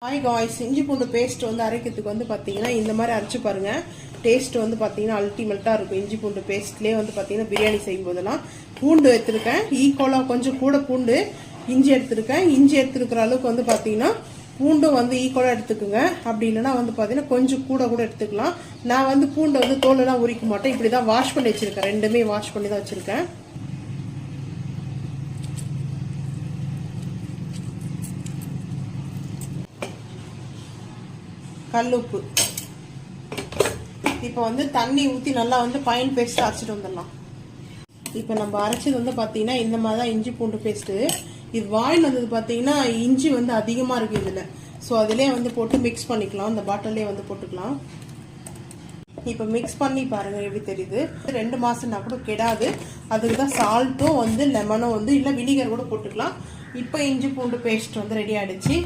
Hi guys, இஞ்சி பூண்டு paste வந்து அரைக்கிறதுக்கு வந்து பார்த்தீங்கன்னா இந்த மாதிரி அரைச்சி பாருங்க. டேஸ்ட் வந்து பார்த்தீங்கன்னா அல்டிமேட்டாக இருக்கும். இஞ்சி பூண்டு பேஸ்ட்லேயே வந்து பார்த்தீங்கன்னா பிரியாணி செய்யும் போதெல்லாம் பூண்டு எடுத்துருக்கேன். ஈக்குவலாக கொஞ்சம் கூட பூண்டு இஞ்சி எடுத்துருக்கேன். இஞ்சி எடுத்துருக்கிற அளவுக்கு வந்து பார்த்தீங்கன்னா பூண்டும் வந்து ஈக்குவலாக எடுத்துக்குங்க. அப்படி இல்லைன்னா வந்து பார்த்தீங்கன்னா கொஞ்சம் கூட எடுத்துக்கலாம். நான் வந்து பூண்டை வந்து தோலெல்லாம் உரிக்க மாட்டேன். இப்படி தான் வாஷ் பண்ணி வச்சுருக்கேன். ரெண்டுமே வாஷ் பண்ணி தான் வச்சுருக்கேன். கல்லுப்பு. இப்போ வந்து தண்ணி ஊற்றி நல்லா வந்து ஃபைன் பேஸ்ட் அரைச்சிட்டு வந்துடலாம். இப்போ நம்ம அரைச்சது வந்து பார்த்தீங்கன்னா இந்த மாதிரி தான் இஞ்சி பூண்டு பேஸ்ட்டு. இது வாயில் வந்தது பார்த்தீங்கன்னா இஞ்சி வந்து அதிகமாக இருக்குது இதில். ஸோ அதிலே வந்து போட்டு மிக்ஸ் பண்ணிக்கலாம். இந்த பாட்டிலே வந்து போட்டுக்கலாம். இப்போ மிக்ஸ் பண்ணி பாருங்கள் எப்படி தெரியுது. 2 மாதம்னா கூட கெடாது. அதுக்கு தான் சால்ட்டும் வந்து லெமனும் வந்து இல்லை வினிகர் கூட போட்டுக்கலாம். இப்போ இஞ்சி பூண்டு பேஸ்ட் வந்து ரெடி ஆகிடுச்சு.